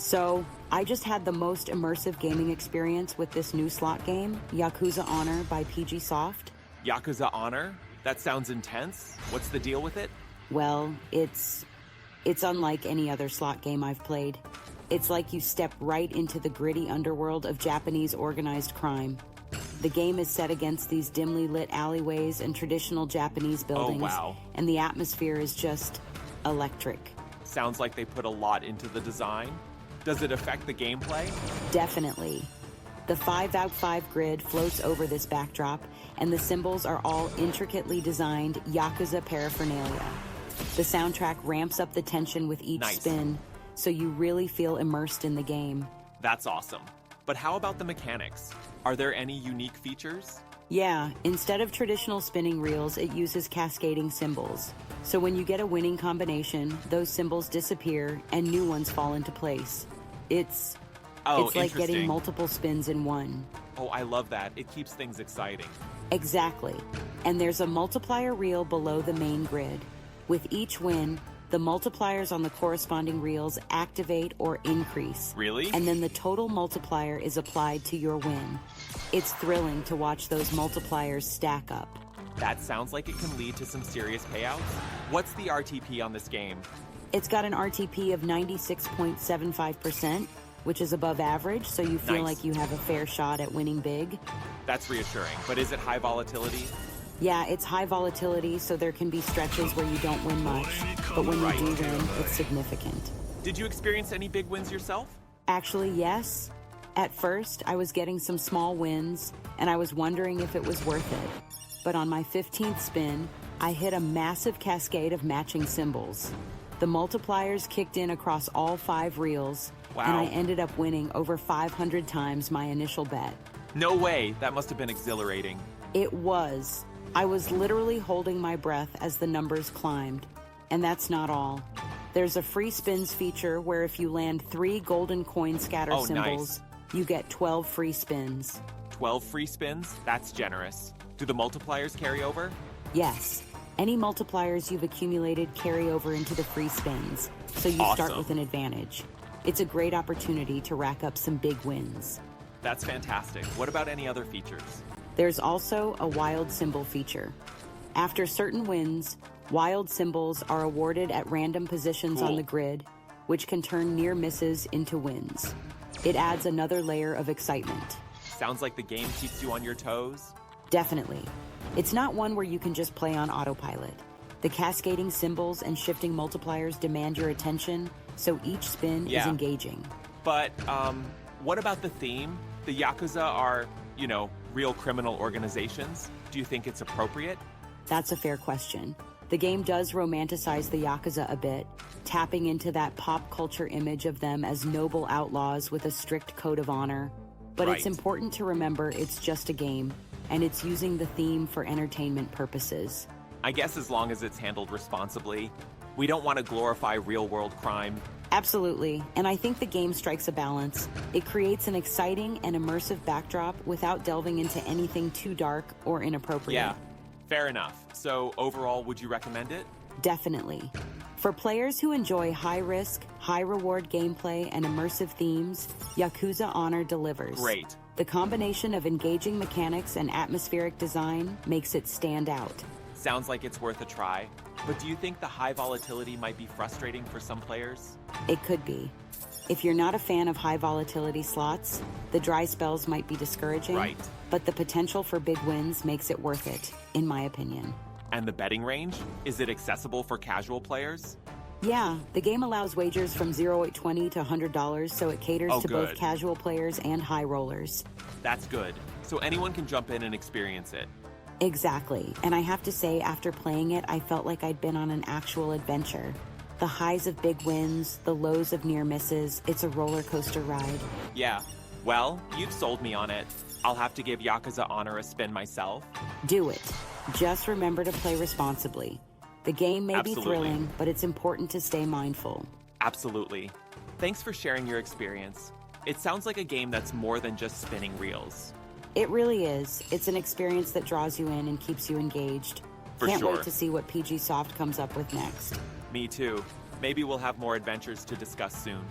So, I just had the most immersive gaming experience with this new slot game, Yakuza Honor by PG Soft. Yakuza Honor? That sounds intense. What's the deal with it? Well, it's unlike any other slot game I've played. It's like you step right into the gritty underworld of Japanese organized crime. The game is set against these dimly lit alleyways and traditional Japanese buildings. Oh, wow. And the atmosphere is just electric. Sounds like they put a lot into the design. Does it affect the gameplay? Definitely. The 5x5 grid floats over this backdrop, and the symbols are all intricately designed Yakuza paraphernalia. The soundtrack ramps up the tension with each spin, so you really feel immersed in the game. That's awesome. But how about the mechanics? Are there any unique features? Yeah, instead of traditional spinning reels, it uses cascading symbols. So when you get a winning combination, those symbols disappear and new ones fall into place. It's like getting multiple spins in one. Oh, I love that. It keeps things exciting. Exactly. And there's a multiplier reel below the main grid. With each win, the multipliers on the corresponding reels activate or increase. Really? And then the total multiplier is applied to your win. It's thrilling to watch those multipliers stack up. That sounds like it can lead to some serious payouts. What's the RTP on this game? It's got an RTP of 96.75%, which is above average, so you feel like you have a fair shot at winning big. That's reassuring, but is it high volatility? Yeah, it's high volatility, so there can be stretches where you don't win much, but when you do win, it's significant. Did you experience any big wins yourself? Actually, yes. At first, I was getting some small wins, and I was wondering if it was worth it. But on my 15th spin, I hit a massive cascade of matching symbols. The multipliers kicked in across all 5 reels, and I ended up winning over 500 times my initial bet. No way! That must have been exhilarating. It was. I was literally holding my breath as the numbers climbed. And that's not all. There's a free spins feature where if you land 3 golden coin scatter symbols, you get 12 free spins. 12 free spins? That's generous. Do the multipliers carry over? Yes. Any multipliers you've accumulated carry over into the free spins, so you start with an advantage. It's a great opportunity to rack up some big wins. That's fantastic. What about any other features? There's also a wild symbol feature. After certain wins, wild symbols are awarded at random positions on the grid, which can turn near misses into wins. It adds another layer of excitement. Sounds like the game keeps you on your toes. Definitely. It's not one where you can just play on autopilot. The cascading symbols and shifting multipliers demand your attention, so each spin is engaging. But, what about the theme? The Yakuza are, real criminal organizations. Do you think it's appropriate? That's a fair question. The game does romanticize the Yakuza a bit, tapping into that pop culture image of them as noble outlaws with a strict code of honor. But it's important to remember it's just a game, and it's using the theme for entertainment purposes. I guess as long as it's handled responsibly. We don't want to glorify real-world crime. Absolutely, and I think the game strikes a balance. It creates an exciting and immersive backdrop without delving into anything too dark or inappropriate. Yeah, fair enough. So overall, would you recommend it? Definitely. For players who enjoy high-risk, high-reward gameplay and immersive themes, Yakuza Honor delivers. Great. The combination of engaging mechanics and atmospheric design makes it stand out. Sounds like it's worth a try. But do you think the high volatility might be frustrating for some players? It could be. If you're not a fan of high volatility slots, the dry spells might be discouraging. Right. But the potential for big wins makes it worth it, in my opinion. And the betting range? Is it accessible for casual players? Yeah, the game allows wagers from $0.20 to $100, so it caters to both casual players and high rollers. That's good. So anyone can jump in and experience it. Exactly. And I have to say, after playing it, I felt like I'd been on an actual adventure. The highs of big wins, the lows of near misses, it's a roller coaster ride. Yeah. Well, you've sold me on it. I'll have to give Yakuza Honor a spin myself. Do it. Just remember to play responsibly. The game may be thrilling, but it's important to stay mindful. Absolutely. Thanks for sharing your experience. It sounds like a game that's more than just spinning reels. It really is. It's an experience that draws you in and keeps you engaged. Can't wait to see what PG Soft comes up with next. Me too. Maybe we'll have more adventures to discuss soon.